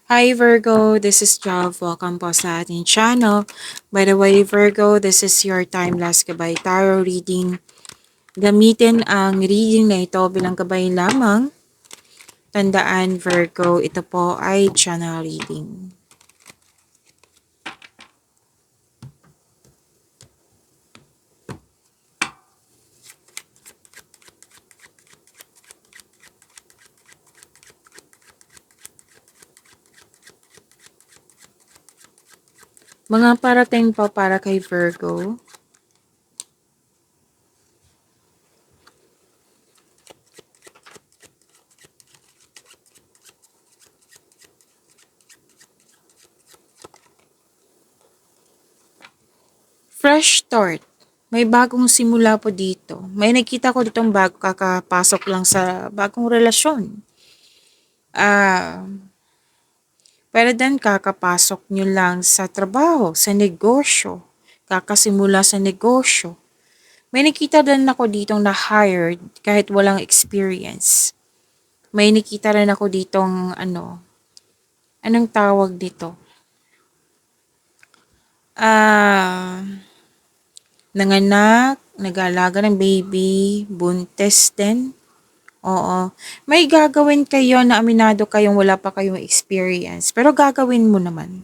Hi Virgo, this is Jav. Welcome po sa ating channel. By the way, Virgo, this is your Timeless Gabay Tarot reading. Gamitin ang reading na ito bilang gabay lamang. Tandaan, Virgo, ito po ay channel reading. Mga parating po para kay Virgo. Fresh start. May bagong simula po dito. May nakita ko ditong bago kakapasok lang sa bagong relasyon. Pero then kakapasok nyo lang sa trabaho, sa negosyo. Kakasimula sa negosyo. May nakita din ako ditong na-hired kahit walang experience. May nakita rin ako ditong anong tawag dito? Ah, nanganak, nag-aalaga ng baby, buntes din. Oo. May gagawin kayo na aminado kayong wala pa kayong experience. Pero gagawin mo naman.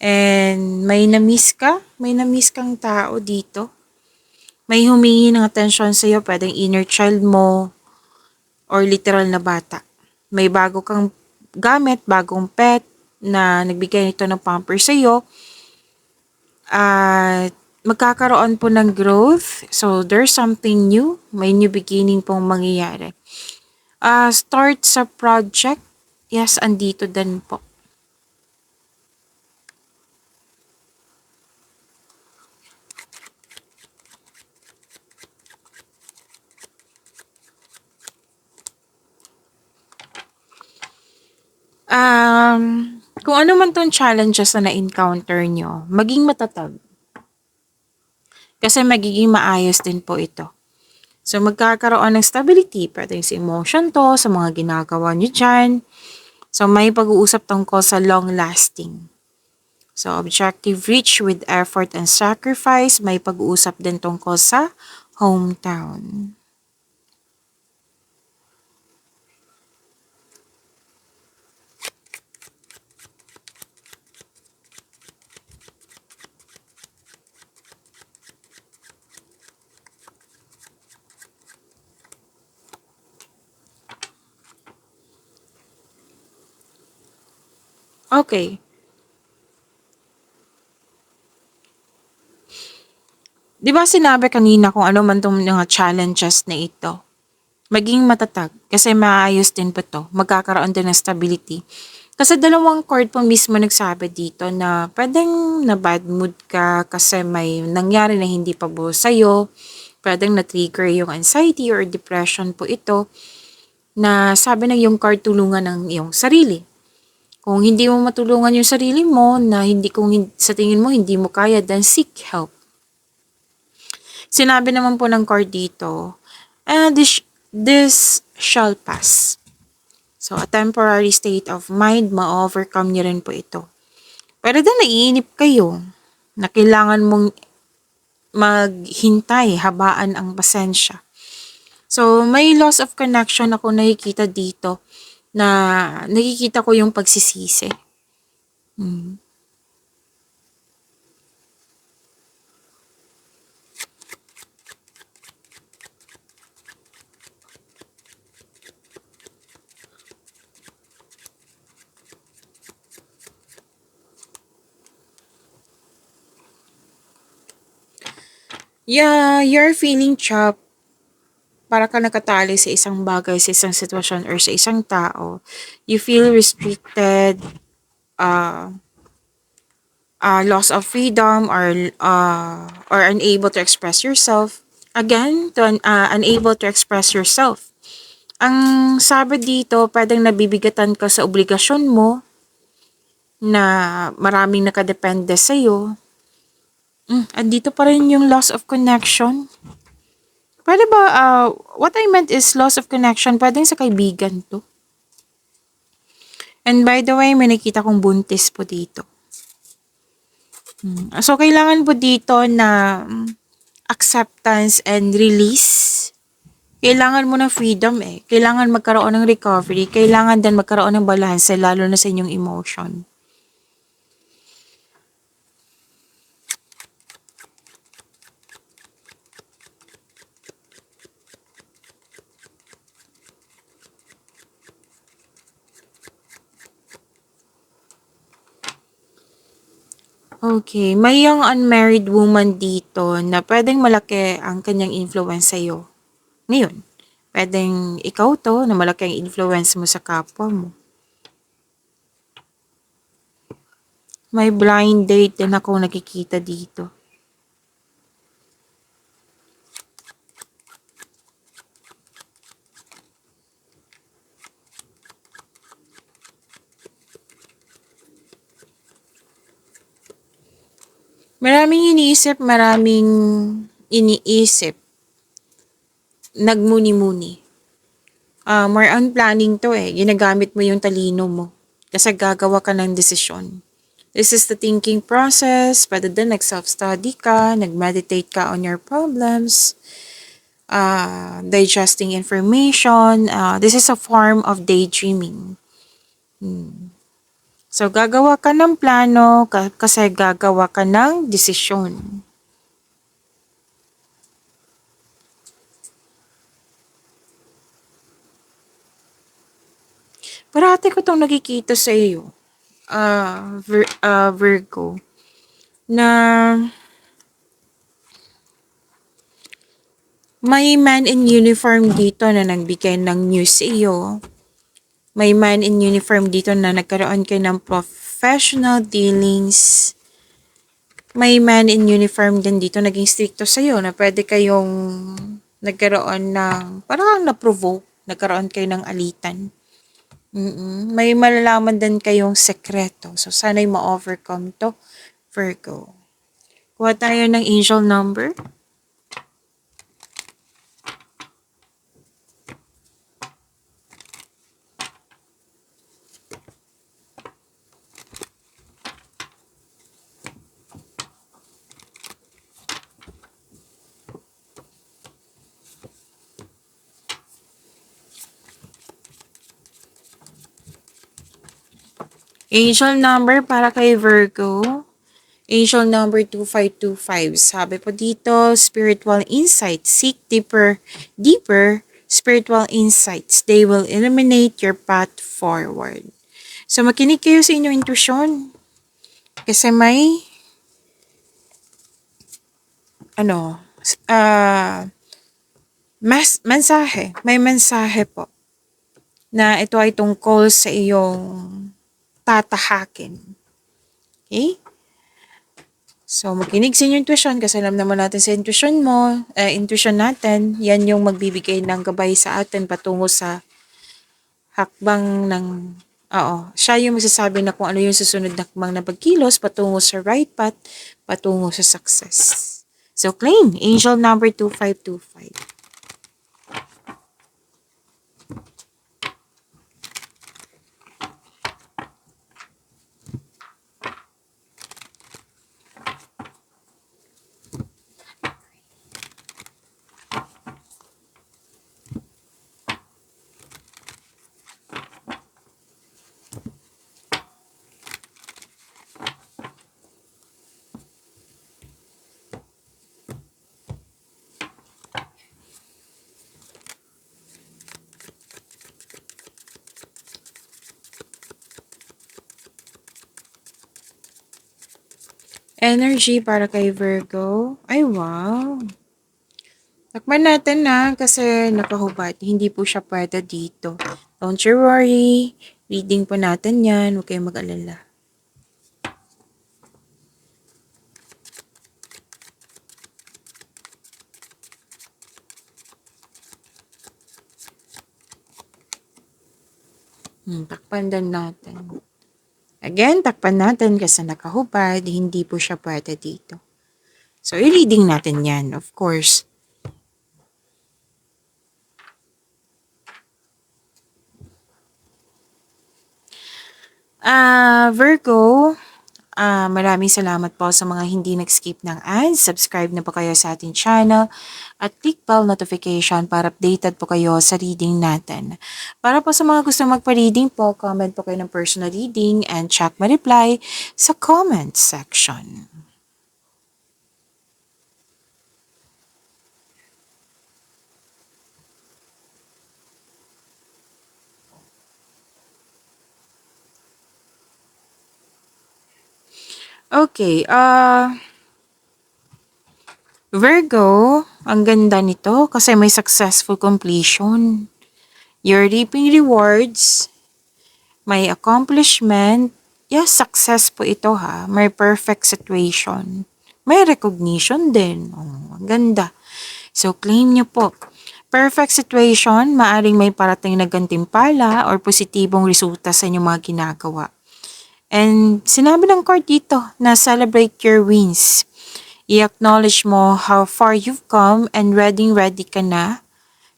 And may na-miss ka? May na-miss kang tao dito? May humingi ng atensyon sa'yo, pwedeng inner child mo or literal na bata. May bago kang gamit, bagong pet na nagbigay nito ng pamper sa'yo. At magkakaroon po ng growth. So, there's something new. May new beginning pong mangyayari. Start sa project. Yes, andito din po. Kung ano man tong challenges na na-encounter nyo, maging matatag. Kasi magiging maayos din po ito. So, magkakaroon ng stability, pwede sa emotion to, sa mga ginagawa nyo dyan. So, may pag-uusap tungkol sa long-lasting. So, objective reach with effort and sacrifice, may pag-uusap din tungkol sa hometown. Okay. Di ba sinabi kanina kung ano man itong mga challenges na ito? Maging matatag kasi maayos din po to. Magkakaroon din ng stability. Kasi dalawang chord po mismo nagsabi dito na pwedeng na bad mood ka kasi may nangyari na hindi pa buo sa'yo. Pwedeng na-trigger yung anxiety or depression po ito na sabi ng yung card tulungan ng iyong sarili. Kung hindi mo matulungan yung sarili mo na sa tingin mo hindi mo kaya, then seek help. Sinabi naman po ng card dito, this shall pass. So, a temporary state of mind, ma-overcome niyo rin po ito. Pero din naiinip kayo na kailangan mong maghintay, habaan ang pasensya. So, may loss of connection ako nakikita dito na nakikita ko yung pagsisisi. Yeah, you're feeling trapped. Para ka nakatali sa isang bagay, sa isang sitwasyon, or sa isang tao. You feel restricted, loss of freedom, or unable to express yourself. Again, unable to express yourself. Ang sabi dito, pwedeng nabibigatan ka sa obligasyon mo na maraming nakadepende sa'yo. Andito pa rin yung loss of connection. Pwede ba, what I meant is loss of connection, pwedeng sa kaibigan to. And by the way, may nakita kong buntis po dito. So, kailangan po dito na acceptance and release. Kailangan mo ng freedom eh. Kailangan magkaroon ng recovery. Kailangan din magkaroon ng balance, lalo na sa inyong emotion. Okay, may young unmarried woman dito na pwedeng malaki ang kanyang influence sa'yo. Ngayon, pwedeng ikaw to na malaki ang influence mo sa kapwa mo. May blind date din ako nakikita dito. Maraming iniisip, nagmuni-muni. More on planning to eh. Ginagamit mo yung talino mo. Kasi gagawa ka ng desisyon. This is the thinking process. Pwede din nag-self-study ka, nag-meditate ka on your problems, digesting information. This is a form of daydreaming. So, gagawa ka ng plano kasi gagawa ka ng desisyon. Parati ko itong nakikita sa iyo, Virgo, na may man in uniform dito na nagbigay ng news sa iyo. May man in uniform dito na nagkaroon kayo ng professional dealings. May man in uniform din dito naging stricto sa iyo na pwede kayong nagkaroon ng, parang na-provoke, nagkaroon kayo ng alitan. May malalaman din kayong sekreto. So, sana'y ma-overcome to, Virgo. Kuha tayo ng angel number. Angel number para kay Virgo. Angel number 2525. Sabi po dito, spiritual insights. Seek deeper spiritual insights. They will illuminate your path forward. So, makinig kayo sa inyong intuition. Kasi may, mensahe. May mensahe po na ito ay tungkol sa iyong tatahakin. Okay? So, makinig sa inyong intuition kasi alam naman natin sa intuition natin, yan yung magbibigay ng gabay sa atin patungo sa hakbang ng, siya yung magsasabi na kung ano yung susunod na hakbang na pagkilos patungo sa right path, patungo sa success. So, claim, angel number 2525. Energy para kay Virgo. Ay, wow. Takpan natin na kasi nakahubad. Hindi po siya pwede dito. Don't you worry. Reading po natin yan. Huwag kayong mag-alala. Takpan din natin. Again, takpan natin kasi nakahubad. Hindi po siya pwede dito. So, i-reading natin yan, of course. Virgo, maraming salamat po sa mga hindi nag-skip ng ads. Subscribe na po kayo sa ating channel at click bell notification para updated po kayo sa reading natin. Para po sa mga gusto magpa-reading po, comment po kayo ng personal reading and check my reply sa comment section. Okay, Virgo, ang ganda nito kasi may successful completion. You're reaping rewards, may accomplishment. Yes, success po ito ha. May perfect situation. May recognition din. Oh, ang ganda. So, claim nyo po. Perfect situation, maaring may parating na gantimpala or positibong resulta sa inyong mga ginagawa. And sinabi ng card dito na celebrate your wins. I-acknowledge mo how far you've come and ready ka na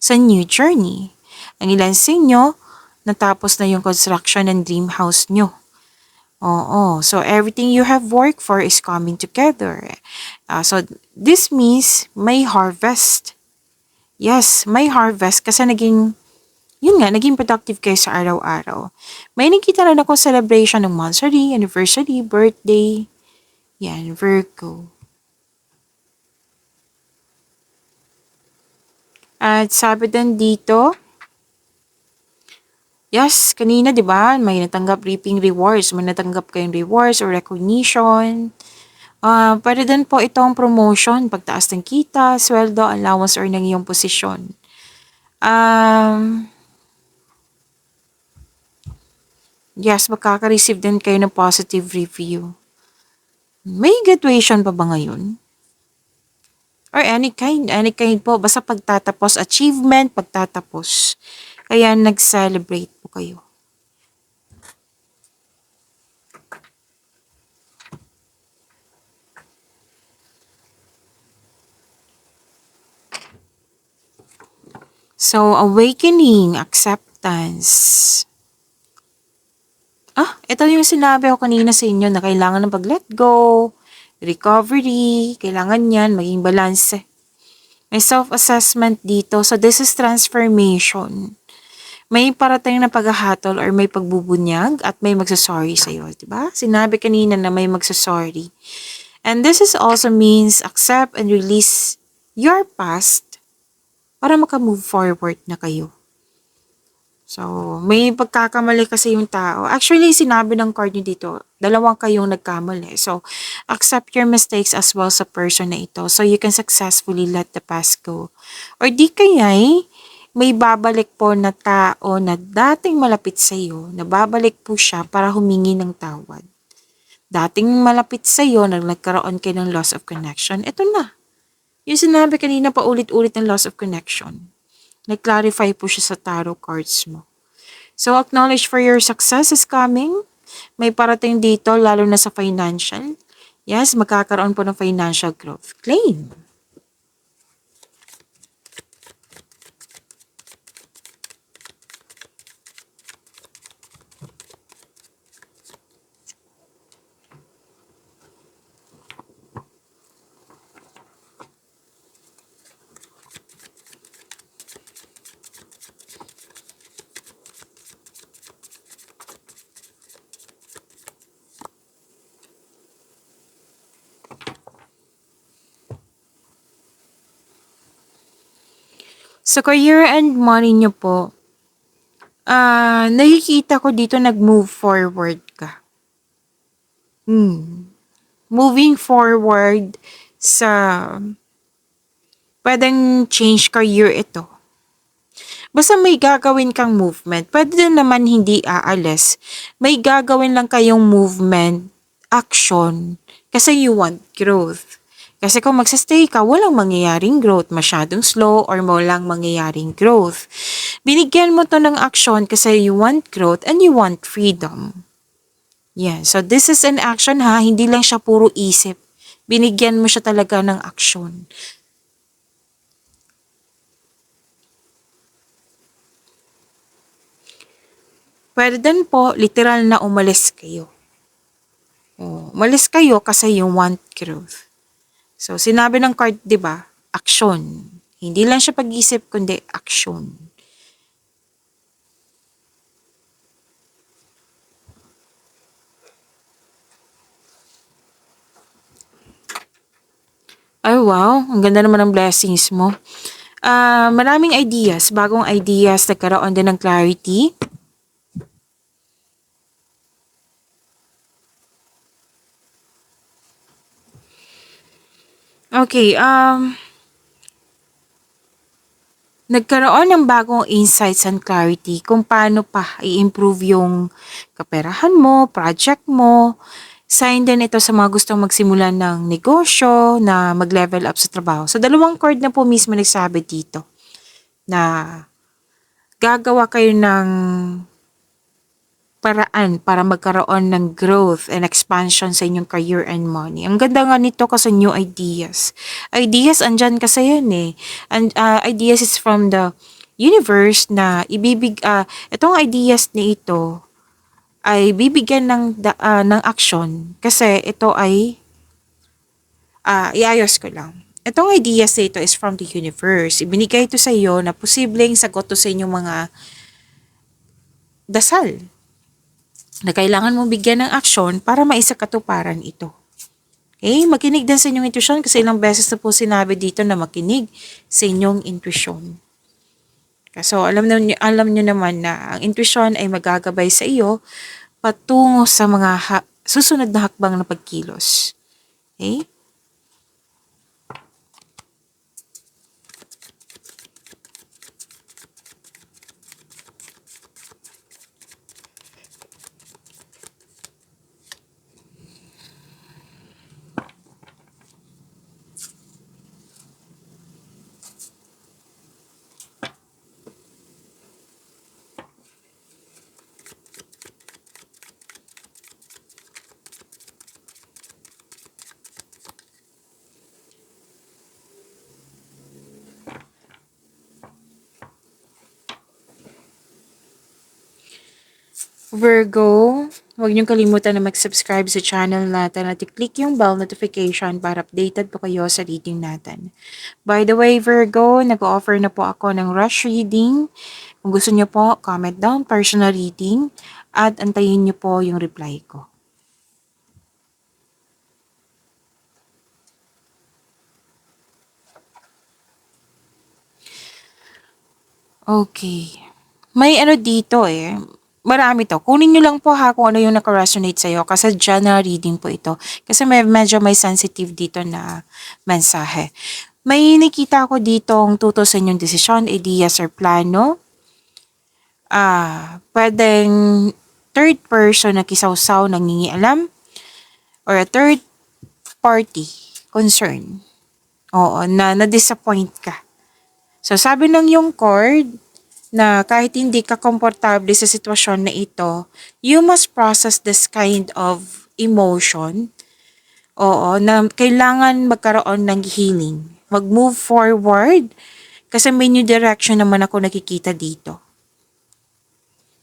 sa new journey. Ang ilan sa inyo, natapos na yung construction ng dream house nyo. Oo, so everything you have worked for is coming together. So this means may harvest. Yes, may harvest kasi naging productive kayo sa araw-araw. May nakita rin ako celebration ng monthsary, anniversary, birthday. Yan, Virgo. At sabi din dito, yes, kanina 'di ba, may natanggap reaping rewards, may natanggap kayong rewards or recognition. Pwede din po itong promotion, pagtaas ng kita, sweldo, allowance or ng iyong posisyon. Yes, makaka-receive din kayo ng positive review. May graduation pa ba ngayon? Or any kind po. Basta pagtatapos, achievement, pagtatapos. Kaya nag-celebrate po kayo. So, awakening, acceptance. Ito yung sinabi ko kanina sa inyo na kailangan ng pag-let go, recovery, kailangan yan, maging balance. May self-assessment dito. So, this is transformation. May parating na paghahatol or may pagbubunyag at may magsasorry sa'yo. Diba? Sinabi kanina na may magsasorry. And this is also means accept and release your past para maka-move forward na kayo. So, may pagkakamali kasi yung tao. Actually, sinabi ng card nyo dito, dalawang kayong nagkamali. So, accept your mistakes as well sa person na ito so you can successfully let the past go. Or di kaya'y may babalik po na tao na dating malapit sa iyo, na babalik po siya para humingi ng tawad. Dating malapit sa iyo, nagkaroon kayo ng loss of connection. Ito na. Yung sinabi kanina pa ulit-ulit ng loss of connection. Nag-clarify po siya sa tarot cards mo. So, acknowledge for your success is coming. May parating dito, lalo na sa financial. Yes, magkakaroon po ng financial growth. Claim. Sa career and money nyo po, nakikita ko dito nag-move forward ka. Moving forward sa pwedeng change career ito. Basta may gagawin kang movement. Pwede din naman hindi aalis. May gagawin lang kayong movement, action, kasi you want growth. Kasi kung magsastay ka, walang mangyayaring growth. Masyadong slow or walang mangyayaring growth. Binigyan mo to ng action kasi you want growth and you want freedom. Yeah, so this is an action ha, hindi lang siya puro isip. Binigyan mo siya talaga ng action. Pwede din po, literal na umalis kayo. Umalis kayo kasi you want growth. So, sinabi ng card, di ba? Action. Hindi lang siya pag-isip, kundi action. Ay, wow. Ang ganda naman ng blessings mo. Maraming ideas, bagong ideas, nagkaroon din ng clarity. Okay, nagkaroon ng bagong insights and clarity kung paano pa i-improve yung kaperahan mo, project mo. Sign din ito sa mga gustong magsimula ng negosyo na mag-level up sa trabaho. So, dalawang chord na po mismo nagsabi dito na gagawa kayo ng paraan para magkaroon ng growth and expansion sa inyong career and money. Ang ganda nga nito kasi new ideas. Ideas, andyan kasi yan eh. And ideas is from the universe na itong ideas na ito ay bibigyan ng action kasi ito ay iayos ko lang. Itong ideas na ito is from the universe. Ibinigay ito sa iyo na posibleng sagot to sa inyong mga dasal na kailangan mong bigyan ng aksyon para maisakatuparan ito. Okay? Makinig din sa inyong intuition kasi ilang beses na po sinabi dito na makinig sa inyong intuition. So, alam nyo naman na ang intuition ay magagabay sa iyo patungo sa mga susunod na hakbang na pagkilos. Okay? Virgo, huwag niyong kalimutan na mag-subscribe sa channel natin at i-click yung bell notification para updated po kayo sa reading natin. By the way, Virgo, nag-offer na po ako ng rush reading. Kung gusto niyo po, comment down personal reading at antayin niyo po yung reply ko. Okay. May ano dito eh. Marami to. Kunin nyo lang po ha kung ano yung naka-resonate sa'yo kasi general reading po ito. Kasi medyo may sensitive dito na mensahe. May nakita ko ditong tuto sa inyong desisyon, ideas or plano. Pwedeng third person na kisawsaw, nangingialam, or a third party concern. Oo, na-disappoint ka. So, sabi ng yung cord, na kahit hindi ka komportable sa sitwasyon na ito, you must process this kind of emotion. Oo, na kailangan magkaroon ng healing. Mag-move forward kasi may new direction naman ako nakikita dito.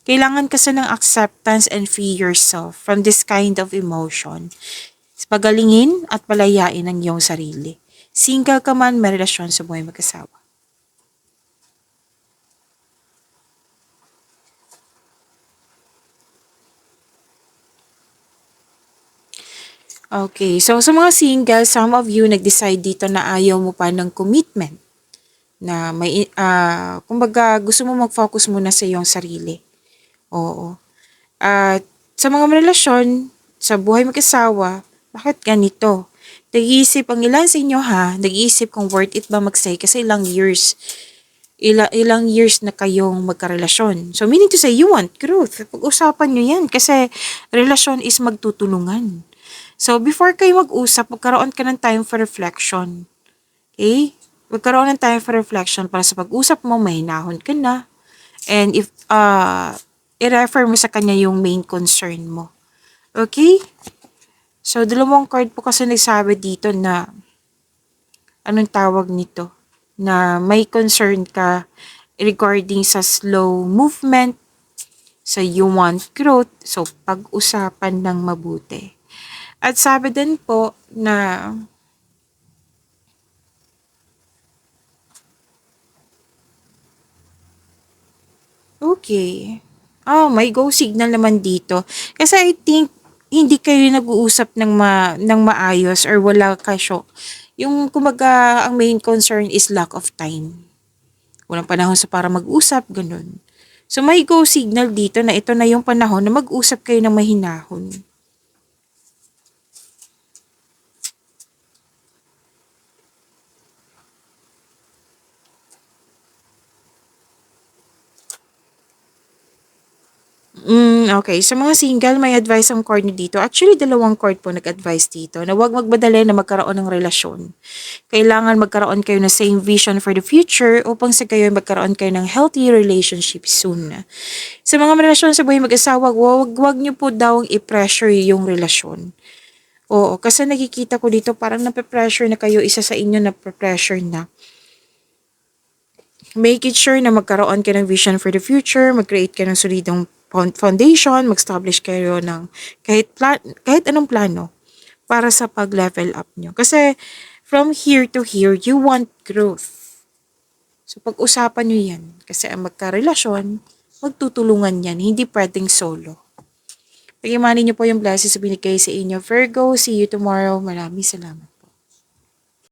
Kailangan kasi ng acceptance and free yourself from this kind of emotion. Pagalingin at palayain ang iyong sarili. Single ka man, may relasyon sa buhay mag-asawa. Okay, so sa mga single, some of you nag-decide dito na ayaw mo pa ng commitment. Na may, kumbaga gusto mo mag-focus muna sa iyong sarili. Oo. At sa mga relasyon, sa buhay mag-asawa, bakit ganito? Nag-iisip ang ilan sa inyo ha, nag-iisip kung worth it ba mag-stay kasi ilang years na kayong magkarelasyon. So meaning to say, you want growth. Pag-usapan nyo yan kasi relasyon is magtutulungan. So, before kayo mag-usap, magkaroon ka ng time for reflection. Okay? Magkaroon ng time for reflection para sa pag-usap mo, mahinahon ka na. And if, i-refer mo sa kanya yung main concern mo. Okay? So, dalawang card po kasi nagsabi dito na, anong tawag nito? Na may concern ka regarding sa slow movement, So, you want growth. So, pag-usapan ng mabuti. At sabi din po na okay. Oh, may go signal naman dito. Kasi I think hindi kayo nag-uusap ng maayos or wala kayo. Yung kumbaga ang main concern is lack of time. Walang panahon sa para mag-usap, ganun. So may go signal dito na ito na yung panahon na mag-usap kayo ng mahinahon. Okay. Sa mga single, may advice ang card niyo dito. Actually, dalawang card po nag-advise dito na huwag magmadali na magkaroon ng relasyon. Kailangan magkaroon kayo ng same vision for the future upang sa kayo magkaroon kayo ng healthy relationship soon. Sa mga relasyon sa buhay mag-asawa, wag niyo po daw i-pressure yung relasyon. Oo, kasi nakikita ko dito parang nape-pressure na kayo, isa sa inyo nape-pressure na. Make it sure na magkaroon kayo ng vision for the future, mag-create kayo ng solidong foundation, mag-establish kayo ng kahit anong plano para sa pag-level up nyo. Kasi from here to here, you want growth. So pag-usapan nyo yan. Kasi ang magkarelasyon, magtutulungan yan. Hindi pwedeng solo. Pagimanin nyo po yung blessings na binigay sa inyo. Virgo, see you tomorrow. Maraming salamat.